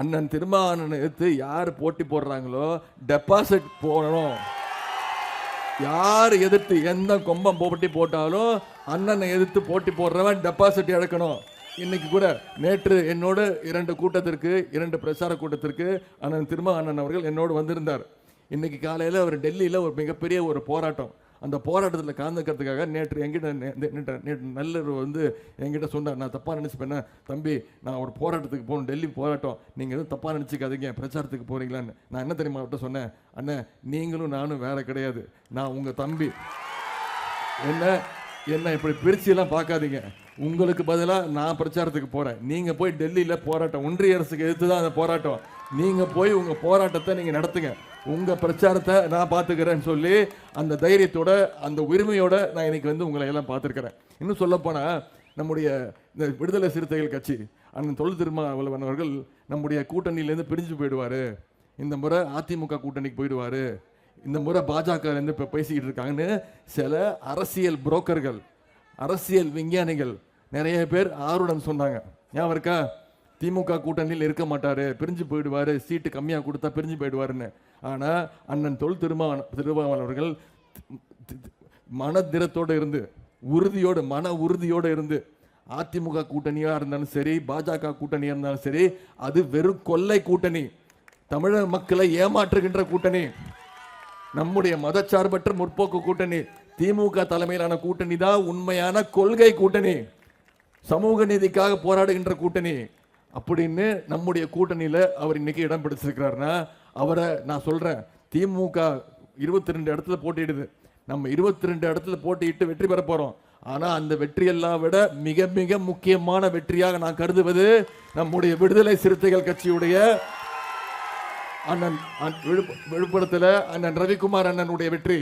அண்ணன் திருமாவளவனை எதிர்த்து யார் போட்டி போடுறாங்களோ டெபாசிட் போடணும். யார் எதிர்த்து எந்த கொம்பம் போட்டி போட்டாலும் அண்ணனை எதிர்த்து போட்டி போடுறவன் டெபாசிட் இழக்கணும். இன்னைக்கு கூட நேற்று என்னோட 2 கூட்டத்திற்கு 2 பிரச்சார கூட்டத்திற்கு அண்ணன் திருமாவளவன் அவர்கள் என்னோடு வந்திருந்தார். இன்னைக்கு காலையில் அவர் டெல்லியில் ஒரு மிகப்பெரிய ஒரு போராட்டம், அந்த போராட்டத்தில் கலந்துக்கிறதுக்காக நேற்று நல்லூர் வந்து என்கிட்ட சொன்னார். நான் தப்பாக நினச்சிப்பேன், தம்பி நான் ஒரு போராட்டத்துக்கு போகணும், டெல்லி போராட்டம், நீங்கள் எதுவும் தப்பாக நினச்சிக்காதீங்க, பிரச்சாரத்துக்கு போகிறீங்களான்னு. நான் என்ன தெரியுமா அவர்கிட்ட சொன்னேன், அண்ணன் நீங்களும் நானும் வேற கிடையாது, நான் உங்கள் தம்பி, என்ன இப்படி பிரிச்சியெல்லாம் பார்க்காதீங்க, உங்களுக்கு பதிலாக நான் பிரச்சாரத்துக்கு போகிறேன், நீங்கள் போய் டெல்லியில் போராட்டம், ஒன்றிய அரசுக்கு எதிர்த்து தான் அந்த போராட்டம், நீங்கள் போய் உங்கள் போராட்டத்தை நீங்கள் நடத்துங்க, உங்கள் பிரச்சாரத்தை நான் பார்த்துக்கிறேன்னு சொல்லி அந்த தைரியத்தோட அந்த உரிமையோட நான் இன்னைக்கு வந்து உங்களை எல்லாம் பார்த்துருக்கிறேன். இன்னும் சொல்லப்போனால் நம்முடைய இந்த விடுதலை சிறுத்தைகள் கட்சி அண்ணன் தொல் திருமாவளவன் அவர்கள் நம்முடைய கூட்டணியிலேருந்து பிரிஞ்சு போயிடுவார், இந்த முறை அதிமுக கூட்டணிக்கு போயிடுவார், இந்த முறை பாஜகலேருந்து இப்போ பேசிக்கிட்டு இருக்காங்கன்னு சில அரசியல் புரோக்கர்கள், அரசியல் விஞ்ஞானிகள் நிறைய பேர் ஆர்வம் சொன்னாங்க. ஏன் இருக்கா, திமுக கூட்டணியில் இருக்க மாட்டார், பிரிஞ்சு போயிடுவார், சீட்டு கம்மியாக கொடுத்தா பிரிஞ்சு போயிடுவாருன்னு. ஆனால் அண்ணன் தொல் திருமாவளவன் அவர்கள் மனதிரத்தோடு இருந்து மன உறுதியோடு இருந்து அதிமுக கூட்டணியாக இருந்தாலும் சரி, பாஜக கூட்டணியாக இருந்தாலும் சரி, அது வெறும் கொள்ளை கூட்டணி, தமிழக மக்களை ஏமாற்றுகின்ற கூட்டணி, நம்முடைய மதச்சார்பற்ற முற்போக்கு கூட்டணி, திமுக தலைமையிலான கூட்டணி தான் உண்மையான கொள்கை கூட்டணி, சமூக நீதிக்காக போராடுகின்ற கூட்டணி அப்படின்னு நம்முடைய கூட்டணியில் அவர் இன்னைக்கு இடம் பிடிச்சிருக்கிறாருன்னா அவரை நான் சொல்றேன், திமுக 22 இடத்துல போட்டியிடுது, நம்ம 22 இடத்துல போட்டியிட்டு வெற்றி பெற போறோம். ஆனா அந்த வெற்றியெல்லாம் விட மிக மிக முக்கியமான வெற்றியாக நான் கருதுவது நம்முடைய விடுதலை சிறுத்தைகள் கட்சியுடைய அண்ணன் விழுப்புரத்தில் அண்ணன் ரவிக்குமார் அண்ணனுடைய வெற்றி,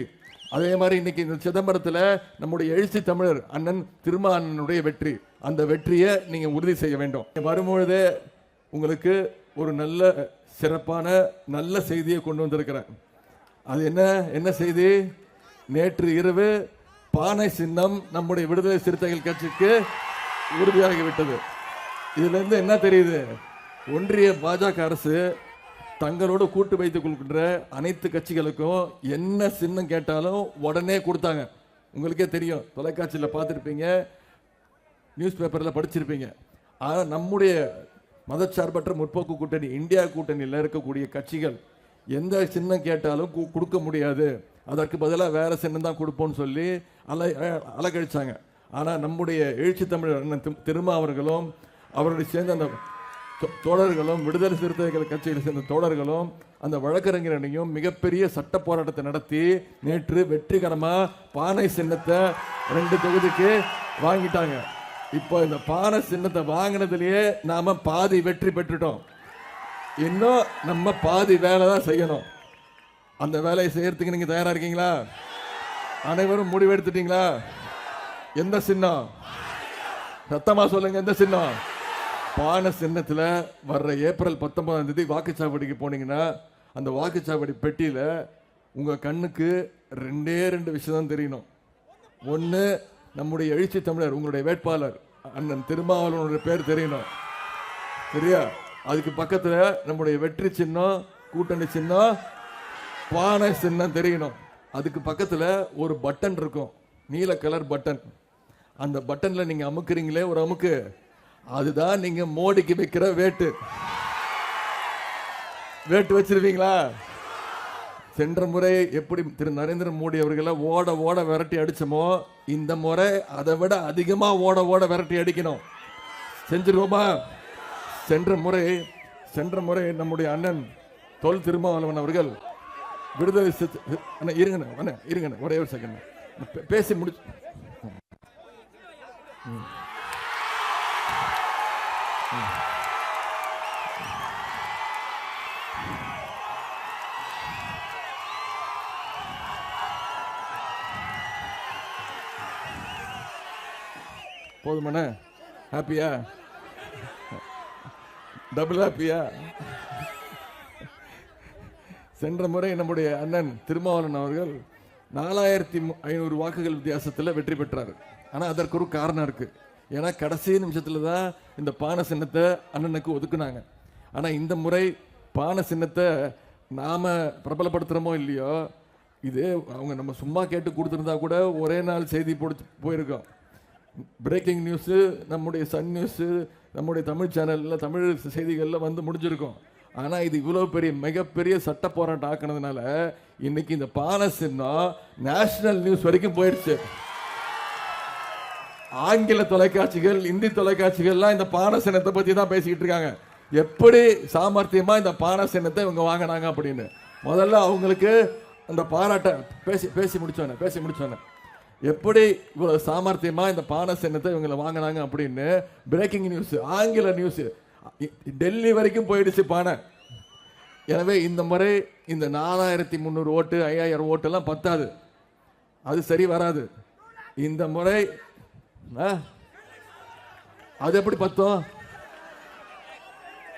அதே மாதிரி இன்னைக்கு இந்த சிதம்பரத்தில் நம்முடைய எழுச்சி தமிழர் அண்ணன் திருமாவளவனுடைய வெற்றி, அந்த வெற்றியை நீங்க உறுதி செய்ய வேண்டும். வரும்பொழுதே உங்களுக்கு ஒரு நல்ல சிறப்பான நல்ல செய்தியை கொண்டு வந்திருக்கிறேன். அது என்ன செய்தி, நேற்று இரவு பானை சின்னம் நம்முடைய விடுதலை சிறுத்தைகள் கட்சிக்கு உறுதியாகிவிட்டது. இதுல இருந்து என்ன தெரியுது, ஒன்றிய பாஜக அரசு தங்களோடு கூட்டு வைத்துக் கொள்கின்ற அனைத்து கட்சிகளுக்கும் என்ன சின்னம் கேட்டாலும் உடனே கொடுத்தாங்க. உங்களுக்கே தெரியும், தொலைக்காட்சியில் பார்த்துருப்பீங்க, நியூஸ் பேப்பரில் படிச்சிருப்பீங்க. ஆனால் நம்முடைய மதச்சார்பற்ற முற்போக்கு கூட்டணி இந்தியா கூட்டணியில் இருக்கக்கூடிய கட்சிகள் எந்த சின்னம் கேட்டாலும் கொடுக்க முடியாது, அதற்கு பதிலாக வேற சின்னம் தான் கொடுப்போம்னு சொல்லி அலக்கழிச்சாங்க. ஆனால் நம்முடைய எழுச்சி தமிழர் அண்ணன் திருமாவர்களும் அவருடைய சேர்ந்த அந்த தோழர்களும் விடுதலை சிறுத்தைகள் கட்சியில் சேர்ந்த தோழர்களும் அந்த வழக்கறிஞரனையும் மிகப்பெரிய சட்ட போராட்டத்தை நடத்தி நேற்று வெற்றிகரமாக பானை சின்னத்தை 2 தொகுதிக்கு வாங்கிட்டாங்க. இப்போ இந்த பானை சின்னத்தை வாங்கினதுலேயே நாம பாதி வெற்றி பெற்றுட்டோம். இன்னும் நம்ம பாதி வேலை தான் செய்யணும். அந்த வேலையை செய்யறதுக்கு நீங்க தயாரா இருக்கீங்களா? அனைவரும் முடிவெடுத்துட்டீங்களா? எந்த சின்னம்? சத்தமா சொல்லுங்க, எந்த சின்னம்? பானை சின்னத்தில் வர்ற ஏப்ரல் 19ஆம் தேதி வாக்குச்சாவடிக்கு போனீங்கன்னா அந்த வாக்குச்சாவடி பெட்டியில் உங்கள் கண்ணுக்கு 2 விஷயம் தான் தெரியணும். ஒன்று, நம்முடைய எழுச்சி தமிழர் உங்களுடைய வேட்பாளர் அண்ணன் திருமாவளவனுடைய பேர் தெரியணும், சரியா? அதுக்கு பக்கத்தில் நம்முடைய வெற்றி சின்னம், கூட்டணி சின்னம், பானை சின்னம் தெரியணும். அதுக்கு பக்கத்தில் ஒரு பட்டன் இருக்கும், நீல கலர் பட்டன். அந்த பட்டனில் நீங்கள் அமுக்குறீங்களே ஒரு அமுக்கு, அதுதான் நீங்க மோடிக்கு வைக்கிற வேட்டு. வச்சிருவீங்களா? சென்ற முறை எப்படி திரு நரேந்திர மோடி அவர்களை ஓட ஓட விரட்டி அடிச்சோமோ, இந்த முறை அதை விட அதிகமா ஓட ஓட விரட்டி அடிக்கணும். செஞ்சிருவோமா? சென்ற முறை நம்முடைய அண்ணன் தொல் திருமாவளவன் அவர்கள் விடுதலை இருங்க ஒரே ஒரு செகண்ட் பேசி முடிச்சு போதுமாண்ணே? ஹாப்பியா? டபுள் ஹாப்பியா? சென்ற முறை நம்முடைய அண்ணன் திருமாவளவன் அவர்கள் 4500 வாக்குகள் வித்தியாசத்தில் வெற்றி பெற்றார். ஆனால் அதற்கு ஒரு காரணம் இருக்கு. ஏன்னா கடைசி நிமிஷத்துல தான் இந்த பானை சின்னத்தை அண்ணனுக்கு ஒதுக்குனாங்க. ஆனா இந்த முறை பானை சின்னத்தை நாம பிரபலப்படுத்துறோமோ இல்லையோ, இது அவங்க நம்ம சும்மா கேட்டு கொடுத்துருந்தா கூட ஒரே நாள் செய்தி போயிருக்கோம். பிரேக்கிங் நியூஸு நம்முடைய சன் நியூஸு நம்முடைய தமிழ் சேனலில் தமிழ் செய்திகளில் வந்து முடிஞ்சிருக்கும். ஆனால் இது இவ்வளோ பெரிய மிகப்பெரிய சட்ட போராட்டம் ஆக்கினதுனால இன்னைக்கு இந்த பானை சின்னம் நேஷனல் நியூஸ் வரைக்கும் போயிடுச்சு. ஆங்கில தொலைக்காட்சிகள், இந்தி தொலைக்காட்சிகள்லாம் இந்த பானை சின்னத்தை பற்றி தான் பேசிக்கிட்டு இருக்காங்க. எப்படி சாமர்த்தியமா இந்த பானை சின்னத்தை இவங்க வாங்கினாங்க அப்படின்னு. முதல்ல அவங்களுக்கு அந்த பாராட்ட பேசி முடிச்சோன்னே எப்படி இவ்வளவு சாமர்த்தியமா இந்த பானை சின்னத்தை இவங்களை வாங்கினாங்க அப்படின்னு பிரேக்கிங் நியூஸ், ஆங்கில நியூஸ் டெல்லி வரைக்கும் போயிடுச்சு பானை. எனவே இந்த முறை இந்த 4300 ஓட்டு 5000 ஓட்டு எல்லாம் பத்தாது, அது சரி வராது. இந்த முறை அது எப்படி பத்தும்?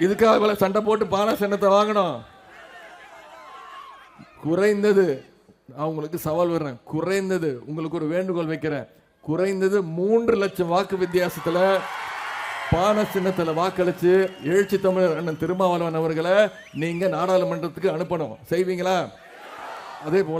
இதுக்காக இவ்வளவு சண்டை போட்டு பானை சின்னத்தை வாங்கணும். குறைந்தது அவங்களுக்கு சவால் வர்றேன், குறைந்தது உங்களுக்கு ஒரு வேண்டுகோள் வைக்கிறேன், குறைந்தது 3 லட்சம் வாக்கு வித்தியாசத்துல பானை சின்னத்துல வாக்களிச்சு எழுச்சி தமிழர் அண்ணன் திருமாவளவன் அவர்களை நீங்க நாடாளுமன்றத்துக்கு அனுப்பணும். செய்வீங்களா? அதே போல